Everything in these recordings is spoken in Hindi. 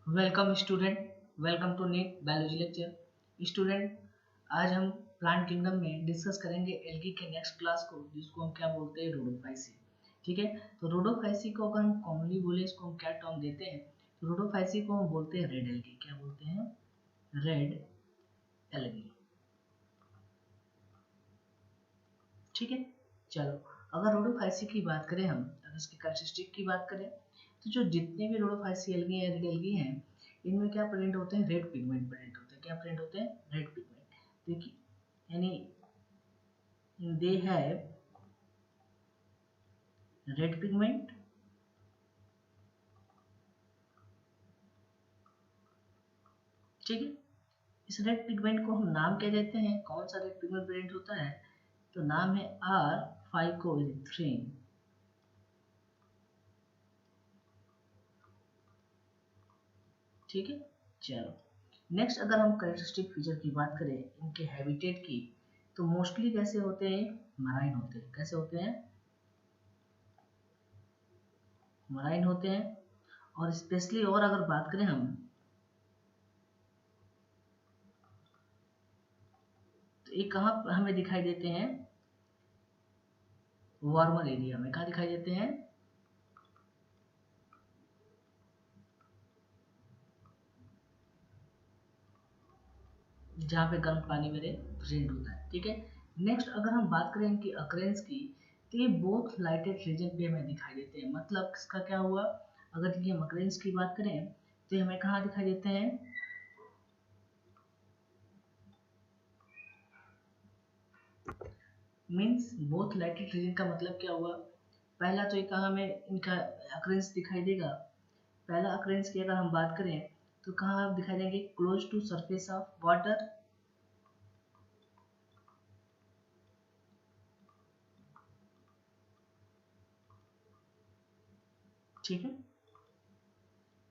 Welcome student. Welcome to NEET biology lecture. Student, आज हम प्लांट किंगडम में डिस्कस करेंगे एल्गी के नेक्स्ट क्लास को, जिसको हम क्या बोलते हैं, रोडोफाइसी। ठीक है, तो रोडोफाइसी को अगर हम कॉमनली बोले, इसको हम क्या टर्म देते हैं, तो रोडोफाइसी को हम बोलते हैं रेड एल्गी। क्या बोलते हैं? Red algae. ठीक है, चलो, अगर रोडोफाइसी की बात करें, हम अगर इसकी कैरेक्टरिस्टिक की बात करें, तो जो जितने भी रोडोफाइसी एल्गी हैं, रेड एल्गी हैं, इनमें क्या प्रेजेंट होते हैं? रेड पिगमेंट प्रेजेंट होते हैं। क्या प्रेजेंट होते हैं? Red pigment. देखिए, यानी they have red pigment ठीक है। इस रेड पिगमेंट को हम नाम क्या देते हैं? कौन सा रेड पिगमेंट प्रेजेंट होता है? तो नाम है आर फाइकोइरिथ्रिन। ठीक है, चलो, नेक्स्ट अगर हम कैरेक्टरिस्टिक फीचर की बात करें इनके हैबिटेट की, तो मोस्टली कैसे होते हैं? मराइन होते हैं। कैसे होते हैं? मराइन होते हैं। और स्पेशली और अगर बात करें हम, तो ये कहाँ हमें दिखाई देते हैं? वार्मर एरिया में। कहाँ दिखाई देते हैं? जहाँ पे गर्म पानी मेरे प्रेजेंट होता है। ठीक है, नेक्स्ट अगर हम बात करें इनकी अकरेंस की, तो ये बोथ लाइटेड रीजन पे हमें दिखाई देते हैं। मतलब इसका क्या हुआ, अगर इनकी हम अकरेंस की बात करें तो ये हमें कहाँ दिखाई देते हैं? मीन्स बोथ लाइटेड रीजन का मतलब क्या हुआ? पहला तो ये कहाँ हमें इनका अकरेंस दिखाई देगा? पहला अकरेंस की अगर हम बात करें तो कहाँ आप दिखाई देंगे? Close to surface of water. ठीक है,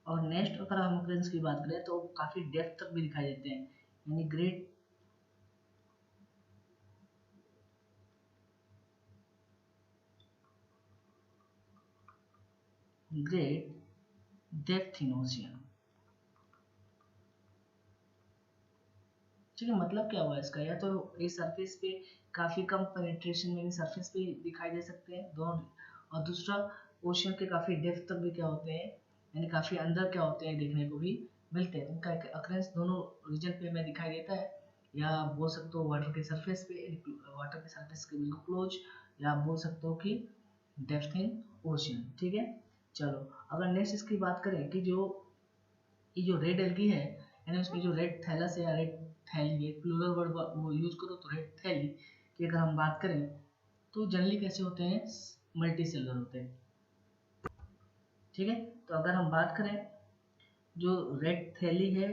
और नेक्स्ट अगर हम अकरेंस की बात करें तो काफी डेप्थ तक भी दिखाई देते हैं, यानी great great depth in ocean. ठीक है, मतलब क्या हुआ इसका? या तो ये सरफेस पे काफी कम पेनिट्रेशन में सरफेस पे दिखाई दे सकते हैं दोनों, और दूसरा ओशियन के काफी डेप्थ तक भी क्या होते हैं, यानी काफी अंदर क्या होते हैं, देखने को भी मिलते हैं। उनका अकरेंस दोनों रीजन पे हमें दिखाई देता है, या आप बोल सकते हो वाटर के सरफेस पे, वाटर के सरफेस के बिल्कुल क्लोज, या आप बोल सकते हो कि डेप्थ इन ओशियन। ठीक है, चलो, अगर नेक्स्ट इसकी बात करें कि जो ये जो रेड एल्गी है, यानी उसकी जो रेड थैलस है या रेड थैली है, प्लूरल वर्ड वो यूज करो तो रेड थैली की अगर हम बात करें, तो जनरली कैसे होते हैं? मल्टी सेलुलर होते हैं। ठीक है, तो अगर हम बात करें जो रेड थैली है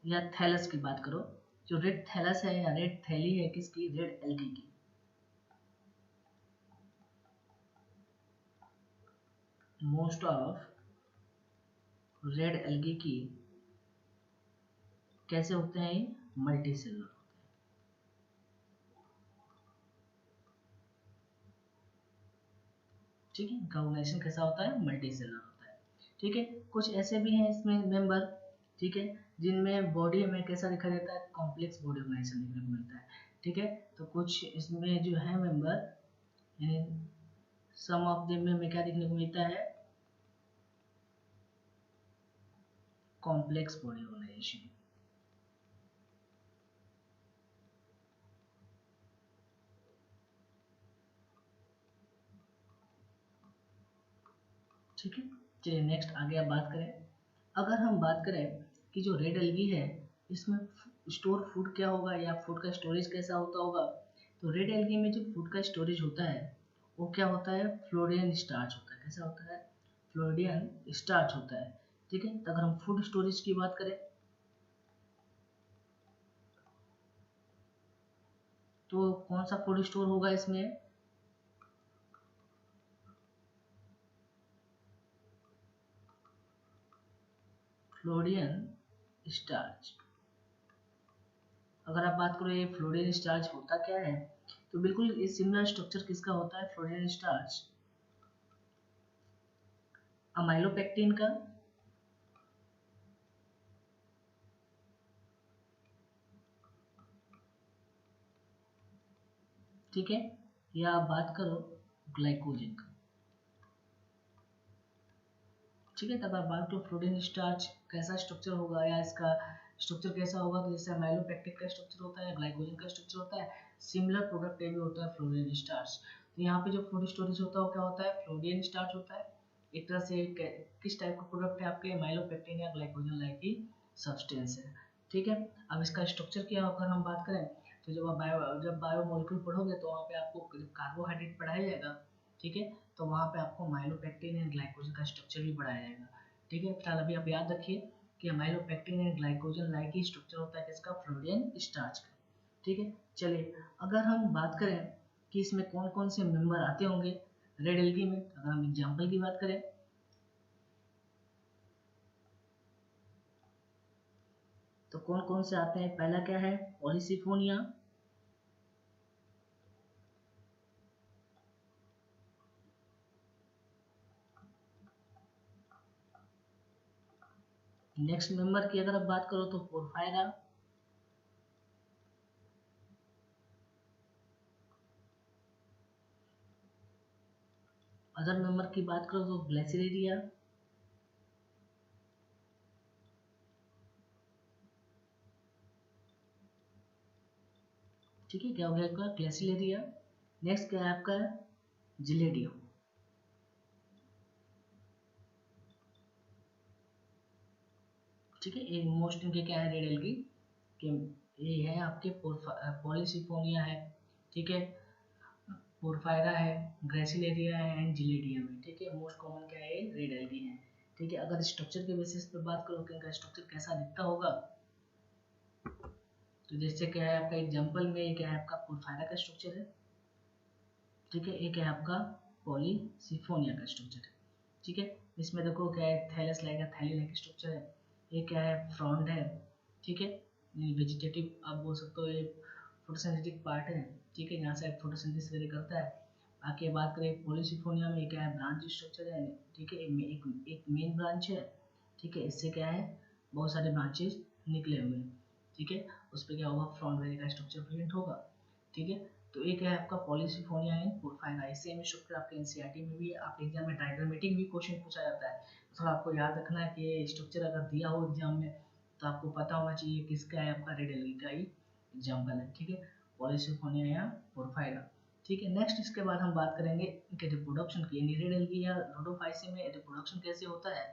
या थैलस की बात करो, जो रेड थैलस है या रेड थैली है किसकी? रेड एल्गी की। मोस्ट ऑफ रेड एल्गी की कैसे होते हैं? Multi cellular. ठीक है, इनका ऑर्गेनाइजेशन कैसा होता है? मल्टी सेलुलर होता है। ठीक है, कुछ ऐसे भी हैं इसमें मेंबर, ठीक है, जिनमें बॉडी हमें कैसा दिखाई देता है? कॉम्प्लेक्स बॉडी ऑर्गेनाइजेशन देखने को मिलता है। ठीक है, तो कुछ इसमें जो है मेंबर, यानी सम ऑफ देम में हमें क्या देखने को मिलता है? Complex body organisation. ठीक है, चलिए नेक्स्ट आगे आप बात करें। अगर हम बात करें कि जो रेड एल्गी है, इसमें स्टोर फूड क्या होगा, या फूड का स्टोरेज कैसा होता होगा, तो रेड एल्गी में जो फूड का स्टोरेज होता है वो क्या होता है? फ्लोरियन स्टार्च होता है। कैसा होता है? फ्लोरियन स्टार्च होता है। ठीक है, तो अगर हम फूड स्टोरेज की बात करें तो कौन सा फूड स्टोर होगा इसमें? Florian starch. अगर आप बात करो ये फ्लोरियन स्टार्च होता क्या है, तो बिल्कुल ये सिमिलर स्ट्रक्चर किसका होता है? फ्लोरियन स्टार्च अमाइलोपेक्टिन का, ठीक है, या आप बात करो ग्लाइकोजन का, ठीक है। तब आप बात करो फ्लोरीन स्टार्च कैसा स्ट्रक्चर होगा या इसका स्ट्रक्चर कैसा होगा, तो जैसे अमाइलोपेक्टिन का स्ट्रक्चर होता है, ग्लाइकोजन का स्ट्रक्चर होता है, सिमिलर प्रोडक्ट ये भी होता है फ्लोरीन स्टार्च। तो यहाँ पे जो फ्लोरीन स्टोरेज होता है वो क्या होता है, फ्लोरीन स्टार्च होता है। एक तरह से किस टाइप का प्रोडक्ट है आपके, अमाइलोपेक्टिन या ग्लाइकोजन लाइक की सब्सटेंस है, ठीक है। अब इसका स्ट्रक्चर क्या होगा हम बात करें, तो जब बायोमोलिक्यूल पढ़ोगे तो वहाँ पे आपको कार्बोहाइड्रेट पढ़ाया जाएगा, ठीक है, तो वहाँ पे आपको माइलोपेक्टिन एंड ग्लाइकोजन का स्ट्रक्चर भी पढ़ाया जाएगा, ठीक है। फिलहाल अभी आप याद रखिए कि माइलोपेक्टिन एंड ग्लाइकोजन लाइक ही स्ट्रक्चर होता है किसका, फ्लोरीन स्टार्च का, ठीक है। चलिए अगर हम बात करें कि इसमें कौन कौन से मेंबर आते होंगे रेड एल्गी में, अगर हम एग्जाम्पल की बात करें तो कौन कौन से आते हैं, पहला क्या है पॉलीसिफोनिया, नेक्स्ट मेंबर की अगर आप बात करो तो पोरफायरा, अदर मेंबर की बात करो तो ग्लेसिरेरिया, ठीक है, क्या हो गया आपका ग्लेसिलेरिया। नेक्स्ट क्या है आपका जिलेडियम, ठीक है, ये मोस्ट इनके क्या है रेड एल्गी के, ये है आपके पॉलीसिफोनिया है, ठीक है, पोरफायरा है, ग्रेसिलेरिया है एंड जिलेडियम है, ठीक है। मोस्ट कॉमन क्या है रेड एल्गी है, ठीक है। अगर स्ट्रक्चर के बेसिस पे बात करो कि इनका स्ट्रक्चर कैसा दिखता होगा, तो जैसे क्या है आपका एग्जांपल में ये क्या है आपका पोरफायरा का स्ट्रक्चर है, ठीक है, एक है आपका पॉलीसिफोनिया का स्ट्रक्चर है, ठीक है। इसमें देखो क्या है थैलस लाइक थैली लाइक स्ट्रक्चर है, ये क्या है फ्रॉन्ड है, ठीक है, वेजिटेटिव आप बोल सकते हो, ये फोटोसिंथेटिक पार्ट है, ठीक है, यहाँ से फोटोसिंथेसिस वगैरह करता है। आगे बात करें पॉलीसिफोनिया में क्या है ब्रांच स्ट्रक्चर है, ठीक है, एक मेन ब्रांच है, ठीक है, इससे क्या है बहुत सारे ब्रांचेस निकले हुए हैं, ठीक है, उस पर क्या होगा फ्रॉन्ट वगैरह का स्ट्रक्चर प्रेजेंट होगा, ठीक है। तो एक है आपका Polysiphonia and porphyra, same structure आपके एनसीईआरटी में भी आपके एग्जाम में डायग्रामेटिक भी क्वेश्चन पूछा जाता है, थोड़ा आपको याद रखना है कि ये स्ट्रक्चर अगर दिया हो एग्जाम में तो आपको पता होना चाहिए किसका है, आपका रेड एल्गी का ही एग्जाम्पल है, ठीक है, पॉलीसिफोनिया या पोरफायरा, ठीक है। नेक्स्ट इसके बाद हम बात करेंगे इनके रिप्रोडक्शन की, यानी रेड एल्गी या रोडोफाइसी में रिप्रोडक्शन कैसे होता है।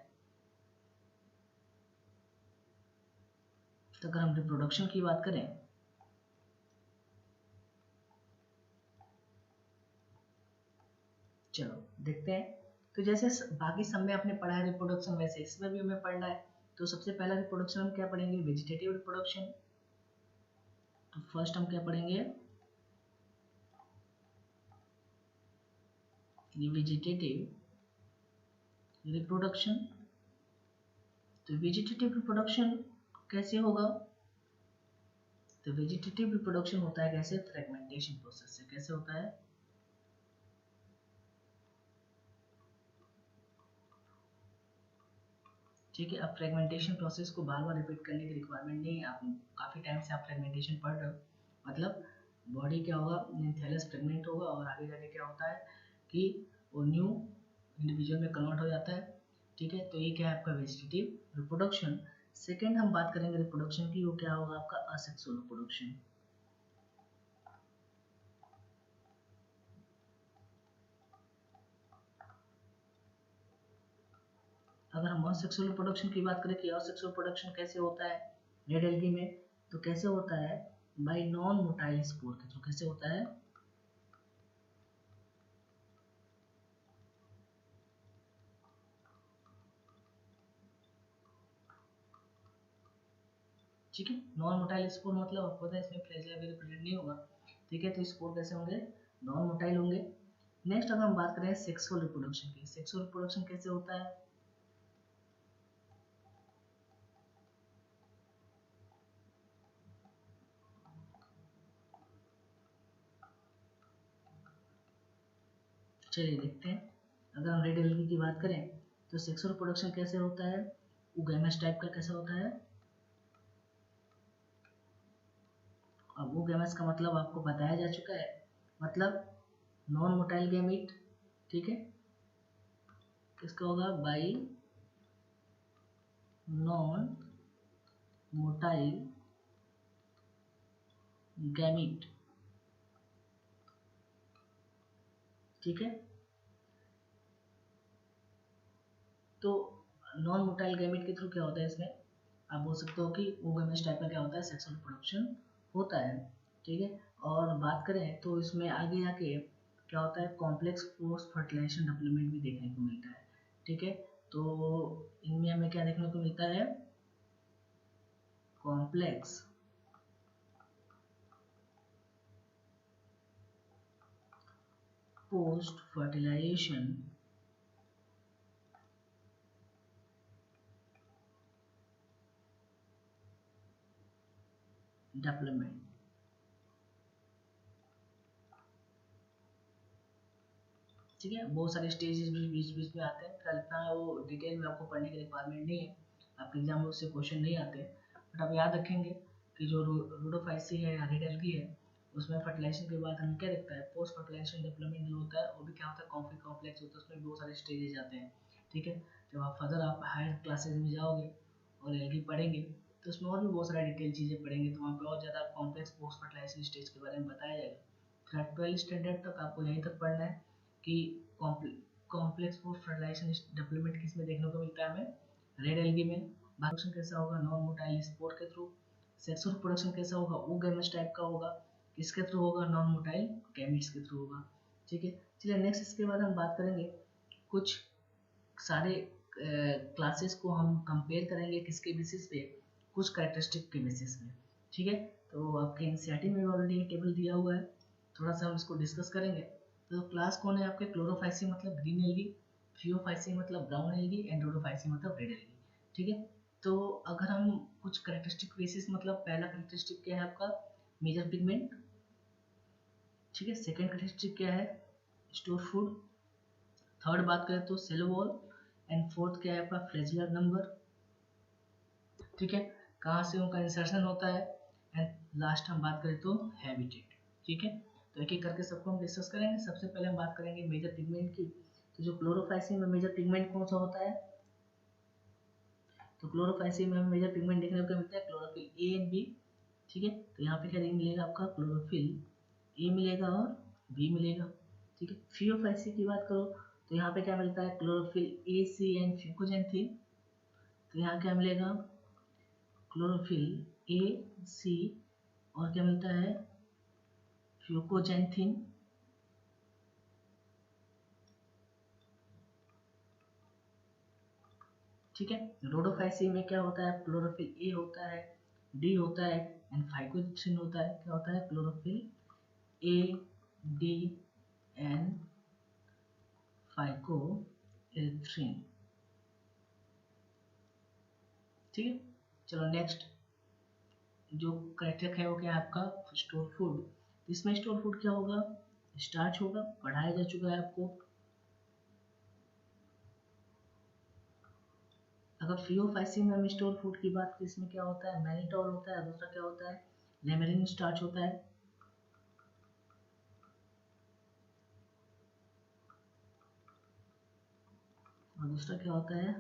तो अगर हम रिप्रोडक्शन की बात करें चलो देखते हैं, तो जैसे बाकी सब में आपने पढ़ा है रिप्रोडक्शन वैसे इसमें भी हमें पढ़ना है। तो सबसे पहला रिप्रोडक्शन हम क्या पढ़ेंगे, वेजिटेटिव रिप्रोडक्शन। तो फर्स्ट हम क्या पढ़ेंगे, वेजिटेटिव रिप्रोडक्शन। तो वेजिटेटिव रिप्रोडक्शन कैसे होगा, तो वेजिटेटिव रिप्रोडक्शन होता है कैसे, फ्रेगमेंटेशन प्रोसेस से, कैसे होता है, ठीक है। अब फ्रेगमेंटेशन प्रोसेस को बार बार रिपीट करने की रिक्वायरमेंट नहीं है, आप काफ़ी टाइम से आप फ्रेगमेंटेशन पढ़ रहे हो, मतलब बॉडी क्या होगा थैलस फ्रेगमेंट होगा और आगे जाके क्या होता है कि वो न्यू इंडिविजुअल में कन्वर्ट हो जाता है, ठीक है। तो ये क्या है आपका वेजिटेटिव रिप्रोडक्शन। सेकेंड हम बात करेंगे रिप्रोडक्शन की, वो क्या होगा आपका असेक्सुअल रिप्रोडक्शन। अगर हम असेक्सुअल रिप्रोडक्शन की बात करें कि असेक्सुअल रिप्रोडक्शन कैसे होता है रेड एल्गी में, तो कैसे होता है बाय नॉन मोटाइल स्पोर के थ्रू, कैसे होता है, ठीक है। नॉन मोटाइल स्पोर मतलब आपको पता है इसमें फ्लैजेला वगैरह प्रेजेंट नहीं होगा, ठीक है, तो स्पोर कैसे होंगे, नॉन मोटाइल होंगे। नेक्स्ट अगर हम बात करें सेक्सुअल रिप्रोडक्शन की, सेक्सुअल रिप्रोडक्शन कैसे होता है, चलिए देखते हैं। अगर हम रेड एल्गी की बात करें तो सेक्सुअल रिप्रोडक्शन कैसे होता है, oogamous टाइप का कैसे होता है। अब oogamous का मतलब आपको बताया जा चुका है, मतलब नॉन मोटाइल गैमीट, ठीक है, किसका होगा, बाई नॉन मोटाइल गैमीट, ठीक है। तो नॉन मोटाइल गैमीट के थ्रू क्या होता है, इसमें आप बोल सकते हो कि oogamous टाइप का क्या होता है, सेक्सुअल रिप्रोडक्शन होता है, ठीक है। और बात करें तो इसमें आगे आके क्या होता है, कॉम्प्लेक्स पोस्ट फर्टिलाइजेशन डेवलपमेंट भी देखने को मिलता है, ठीक है। तो इनमें हमें क्या देखने को मिलता है, कॉम्प्लेक्स पोस्ट फर्टिलाइजेशन डेवलपमेंट, ठीक है। बहुत सारे स्टेजेस भी बीच बीच में आते हैं, फिर इतना वो डिटेल में आपको पढ़ने की रिक्वायरमेंट नहीं है, आपके एग्जाम में उससे क्वेश्चन नहीं आते, बट आप याद रखेंगे कि जो रोडोफाइसी है या रेडल्गी है, उसमें फर्टिलाइजेशन के बाद हमें क्या दिखता है, पोस्ट फर्टिलाइजेशन डेवलपमेंट जो होता है वो भी क्या होता है, कॉम्प्लेक्स होता है, उसमें बहुत सारे स्टेजेस आते हैं, ठीक है। जब आप फर्दर आप हायर क्लासेज में जाओगे और एलगी पढ़ेंगे तो उसमें और भी बहुत सारी डिटेल चीज़ें पढ़ेंगे, तो वहाँ पे और ज़्यादा कॉम्प्लेक्स पोस्ट फर्टिलाइजेशन स्टेज के बारे में बताया जाएगा। फिर 12 स्टैंडर्ड तक आपको यहीं तक पढ़ना है कि कॉम्प्लेक्स पोस्ट फर्टिलाइजेशन डेवलपमेंट किस में देखने को मिलता है हमें, रेड एल्गी में। प्रोडक्शन कैसा होगा, नॉन मोटाइल स्पोर के थ्रू। सेक्सुअल प्रोडक्शन कैसा होगा, oogamous टाइप का होगा, किसके थ्रू होगा, नॉन मोटाइल गैमीट्स के थ्रू होगा, ठीक है। चलिए नेक्स्ट इसके बाद हम बात करेंगे कुछ सारे क्लासेस को हम कंपेयर करेंगे किसके बेसिस पे, कुछ कैरेक्टरिस्टिक के बेसिस पे, ठीक है। तो आपके एनसीईआरटी में ऑलरेडी टेबल दिया हुआ है, थोड़ा सा हम इसको डिस्कस करेंगे। तो क्लास कौन है आपके, क्लोरोफाइसी मतलब ग्रीन एल्गी, फियोफाइसी मतलब ब्राउन एल्गी, एंड रोडोफाइसी मतलब रेड एल्गी, ठीक है। तो अगर हम कुछ कैरेक्टरिस्टिक बेसिस, मतलब पहला कैरेक्टरिस्टिक क्या है आपका, मेजर पिगमेंट, ठीक है। सेकंड कैरेक्टरिस्टिक क्या है, स्टोर फूड। थर्ड बात करें तो सेल वॉल, एंड फोर्थ क्या है आपका, फ्लैजिलर नंबर, ठीक है, कहाँ से उनका इंसर्शन होता है, एंड लास्ट हम बात करें तो हैबिटेट, ठीक है। तो एक एक करके सबको हम डिस्कस करेंगे। सबसे पहले हम बात करेंगे मेजर पिगमेंट की। तो जो क्लोरोफाइसिन में मेजर पिगमेंट कौन सा होता है, तो क्लोरोफाइसिन में हमें मेजर पिगमेंट देखने को मिलता है क्लोरोफिल ए एंड बी, ठीक है। तो यहाँ पे क्या मिलेगा आपका, क्लोरोफिल ए मिलेगा और बी मिलेगा, ठीक है। फियोफाइसी की बात करो तो यहाँ पे क्या मिलता है, chlorophyll A C and fucoxanthin. तो यहाँ क्या मिलेगा, क्लोरोफिल ए सी और क्या मिलता है, फ्यूकोजेंथिन, ठीक है। रोडोफाइसी में क्या होता है, क्लोरोफिल ए होता है, डी होता है, एंड फाइकोसिन होता है। क्या होता है, chlorophyll A, D and phycoerythrin, ठीक है। चलो नेक्स्ट जो कैरेक्टर है वो क्या है आपका, स्टोर फूड। इसमें स्टोर फूड क्या होगा, स्टार्च होगा, पढ़ाया जा चुका है आपको। अगर फियोफाइसिन में हम स्टोर फूड की बात करें, इसमें क्या होता है, मैनिटोल होता है, दूसरा क्या होता है, लेमरिन स्टार्च होता है, और दूसरा क्या होता है,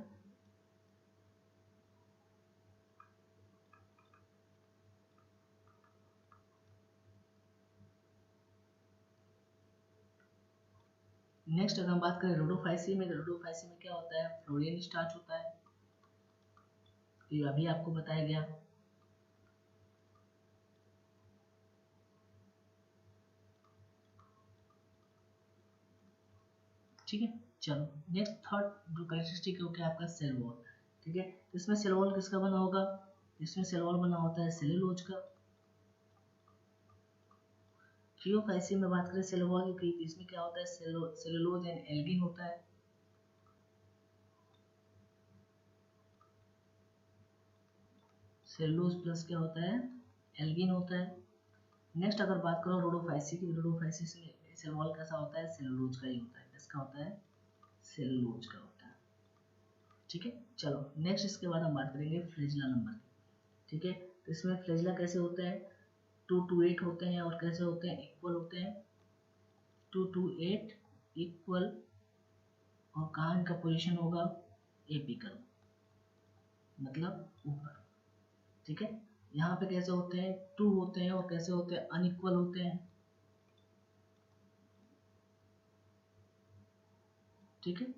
नेक्स्ट अगर हम बात करें रोडोफाइसी में, तो रोडोफाइसी में क्या होता है, फ्लोरीन स्टार्च होता है, तो ये अभी आपको बताया गया, ठीक है। चलो नेक्स्ट थर्ड जो कैरेक्टरिस्टिक है वो क्या आपका, सेल वॉल, ठीक है। तो इसमें सेल वॉल किसका बना होगा, इसमें सेल वॉल बना होता है सेलुलोज का। फियोफाइसी में बात करें सेल वॉल की, तो इसमें क्या होता है, सेलुलोज एंड एल्गिन होता है, सेलुलोज प्लस क्या होता है, एल्गिन होता है। नेक्स्ट अगर बात करो रोडोफाइसी की, रोडोफाइसी से सेल वॉल कैसा होता है, सेलुलोज का ही होता है, किसका होता है, सेलुलोज का होता है, ठीक है। चलो नेक्स्ट इसके बाद हम बात करेंगे फ्लैजेला नंबर की, ठीक है। तो इसमें फ्लैजेला कैसे होता है, 2 to 8 होते हैं, और कैसे होते हैं, इक्वल होते हैं, 2 to 8 इक्वल, और कहाँ इनका पोजीशन होगा, एपी कर्व, मतलब ऊपर, ठीक है। यहाँ पे कैसे होते हैं, 2 होते हैं, और कैसे होते हैं, अनइक्वल होते हैं, ठीक है।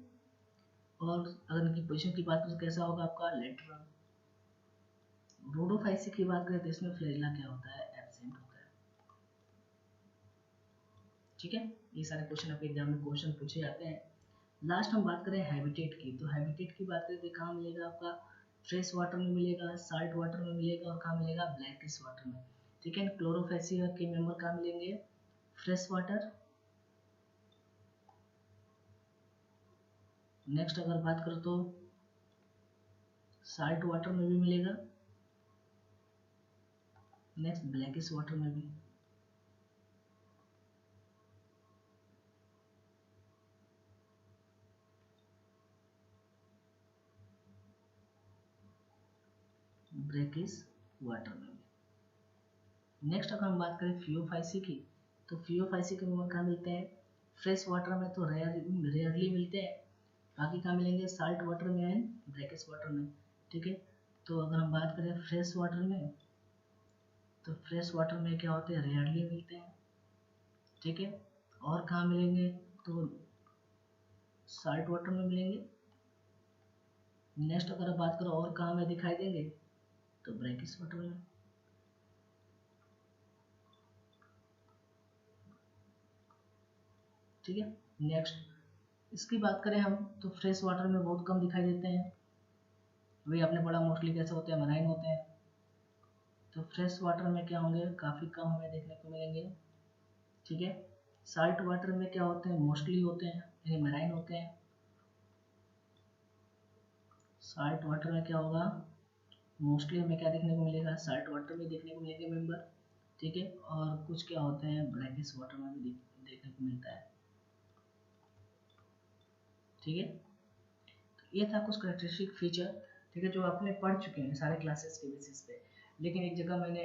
और अगर इनकी पोजीशन की बात करें तो कैसा होगा आपका लेटरल। रोडोफाइसी की बात करें तो इसमें फ्लैजेला क्या होता है, एब्सेंट होता है, ठीक है। ये सारे क्वेश्चन आपके एग्जाम में क्वेश्चन पूछे जाते हैं। लास्ट हम बात करें हैबिटेट की, तो हैबिटेट की बात करें तो कहाँ मिलेगा आपका, फ्रेश वाटर में मिलेगा, साल्ट वाटर में मिलेगा, और कहाँ मिलेगा, ब्लैकिश वाटर में, ठीक है। क्लोरोफेसिया के मेंबर कहाँ मिलेंगे, फ्रेश वाटर। नेक्स्ट अगर बात करो तो साल्ट वाटर में भी मिलेगा, नेक्स्ट ब्लैकिश वाटर में भी, ब्लैकिश वाटर में भी। नेक्स्ट अगर हम बात करें फियोफाइसी की, तो फियोफाइसी के मेंबर कहाँ मिलते हैं, फ्रेश वाटर में तो रेयरली मिलते हैं, बाकी कहाँ मिलेंगे, साल्ट वाटर में एंड ब्रैकिश वाटर में, ठीक है। तो अगर हम बात करें फ्रेश वाटर में, तो फ्रेश वाटर में क्या होते हैं, रेयरली मिलते हैं, ठीक है। और कहाँ मिलेंगे, तो साल्ट वाटर में मिलेंगे। नेक्स्ट अगर बात करो और कहाँ में दिखाई देंगे, तो ब्रैकिश वाटर में, ठीक है। नेक्स्ट इसकी बात करें हम, तो फ्रेश वाटर में बहुत कम दिखाई देते हैं, वही आपने पढ़ा मोस्टली कैसे होते हैं, मराइन होते हैं। तो फ्रेश वाटर में क्या होंगे, काफ़ी कम हमें देखने को मिलेंगे, ठीक है। साल्ट वाटर में क्या होते हैं, मोस्टली होते हैं, यानी मराइन होते हैं। साल्ट वाटर में क्या होगा, मोस्टली हमें क्या देखने को मिलेगा, साल्ट वाटर में देखने को मिलेंगे मेंबर, ठीक है। और कुछ क्या होते हैं, ब्रैकिश वाटर में भी देखने को मिलता है, ठीक है। तो ये था कुछ करेक्टरिस्टिक फीचर, ठीक है, जो आपने पढ़ चुके हैं सारे क्लासेस के बेसिस पे, लेकिन एक जगह मैंने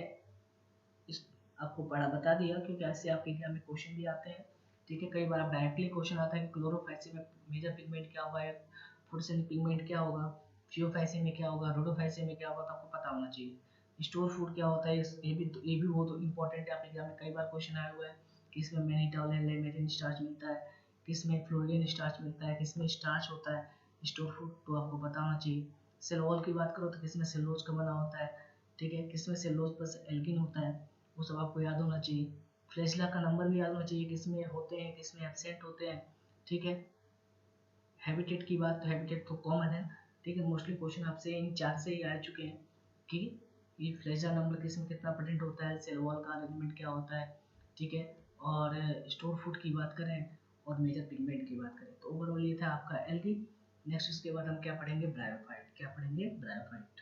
इस आपको पढ़ा बता दिया, क्योंकि ऐसे आपके एग्जाम में क्वेश्चन भी आते हैं, ठीक है। कई बार आप डायरेक्टली क्वेश्चन आता है कि क्लोरोफाइसी में मेजर पिगमेंट क्या होगा, या फ्लोरोसेंट पिगमेंट क्या होगा, फियोफाइसी में क्या होगा, रोडोफाइसी में क्या होगा, तो आपको पता होना चाहिए। स्टोर फूड क्या होता है, ये भी बहुत इंपॉर्टेंट है, आपके एग्जाम में कई बार क्वेश्चन आया हुआ है कि इसमें मैनिटोल है, लेमेरिन स्टार्च मिलता है, किसमें फ्लोरीन स्टार्च मिलता है, किसमें स्टार्च होता है, स्टोर फूड, तो आपको पता होना चाहिए। सेल वॉल की बात करो तो किसमें सेलुलोज का बना होता है, ठीक है, किसमें सेलुलोज प्लस एल्गिन होता है, वो सब आपको याद होना चाहिए। फ्लैजेला का नंबर भी याद होना चाहिए, किसमें होते हैं, किसमें एब्सेंट होते हैं, ठीक है। हैबिटेट की बात, तो हैबिटेट तो कॉमन है, ठीक है, मोस्टली क्वेश्चन आपसे इन चार से ही आ चुके हैं कि ये फ्लैजेला नंबर किसमें कितना प्रेजेंट होता है, सेल वॉल का अरेंजमेंट क्या होता है, ठीक है। और स्टोर फूड की बात करें और मेजर पिगमेंट की बात करें, तो ओवरऑल ये था आपका एल्गी। नेक्स्ट इसके बाद हम क्या पढ़ेंगे, ब्रायोफाइट, क्या पढ़ेंगे, ब्रायोफाइट।